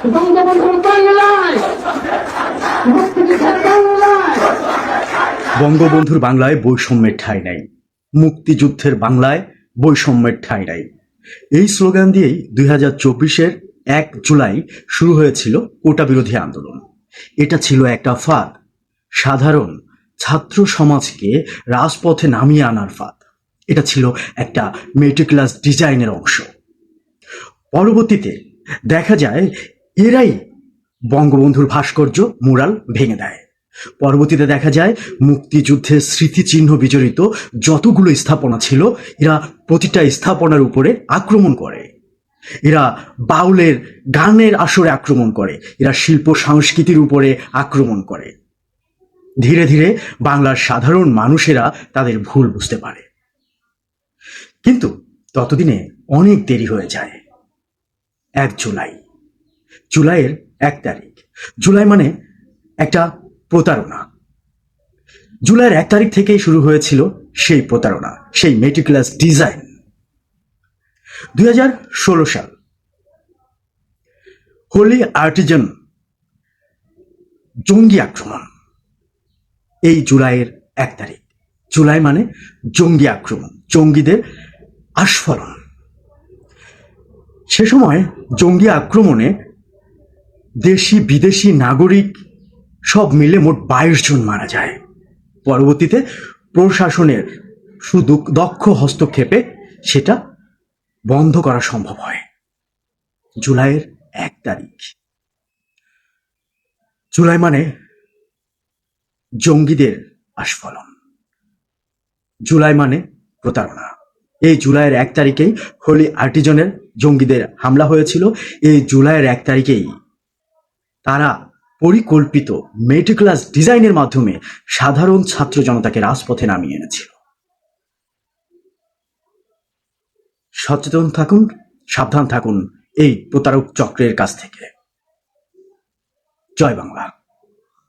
বঙ্গবন্ধুর বাংলায়, মুক্তিযুদ্ধের বাংলায়। বঙ্গবন্ধুর বাংলায় বৈষম্যের ঠাঁই নাই, মুক্তিযুদ্ধের বাংলায় বৈষম্যের ঠাঁই নাই। এই স্লোগান দিয়েই 2024-এর 1 জুলাই শুরু হয়েছিল কোটা বিরোধী আন্দোলন। এটা ছিল একটা ফাঁদ, সাধারণ ছাত্র সমাজকে রাজপথে নামিয়ে আনার ফাঁদ। এটা ছিল একটা মেটিকুলাস ডিজাইনের অংশ। পরবর্তীতে দেখা যায় এরাই বঙ্গবন্ধুর ভাস্কর্য মুরাল ভেঙে দেয়। পরবর্তীতে দেখা যায় মুক্তিযুদ্ধের স্মৃতিচিহ্ন বিজড়িত যতগুলো স্থাপনা ছিল, এরা প্রতিটা স্থাপনার উপরে আক্রমণ করে। এরা বাউলের গানের আসরে আক্রমণ করে, এরা শিল্প সংস্কৃতির উপরে আক্রমণ করে। ধীরে ধীরে বাংলার সাধারণ মানুষেরা তাদের ভুল বুঝতে পারে, কিন্তু ততদিনে অনেক দেরি হয়ে যায়। 1 জুলাই, জুলাইয়ের 1 তারিখ। জুলাই মানে একটা প্রতারণা। জুলাইয়ের 1 তারিখ থেকেই শুরু হয়েছিল সেই প্রতারণা, সেই মেটিকুলাস ডিজাইন। 2016 সাল, হোলি আর্টিজান জঙ্গি আক্রমণ। এই জুলাইয়ের 1 তারিখ। জুলাই মানে জঙ্গি আক্রমণ, জঙ্গিদের আস্ফালন। সে সময় জঙ্গি আক্রমণে দেশি বিদেশি নাগরিক সব মিলে মোট 22 জন মারা যায়। পরবর্তীতে প্রশাসনের সুদক্ষ হস্তক্ষেপে সেটা বন্ধ করা সম্ভব হয়। জুলাইয়ের 1 তারিখ। জুলাই মানে জঙ্গিদের আস্ফালন, জুলাই মানে প্রতারণা। এই জুলাইয়ের 1 তারিখেই হোলি আর্টিজানের জঙ্গিদের হামলা হয়েছিল। এই জুলাইয়ের 1 তারিখেই তারা পরিকল্পিত মেটিকুলাস ডিজাইনের মাধ্যমে সাধারণ ছাত্র জনতাকে রাজপথে নামিয়ে এনেছিল। সচেতন থাকুন, সাবধান থাকুন এই প্রতারক চক্রের কাছ থেকে। জয় বাংলা।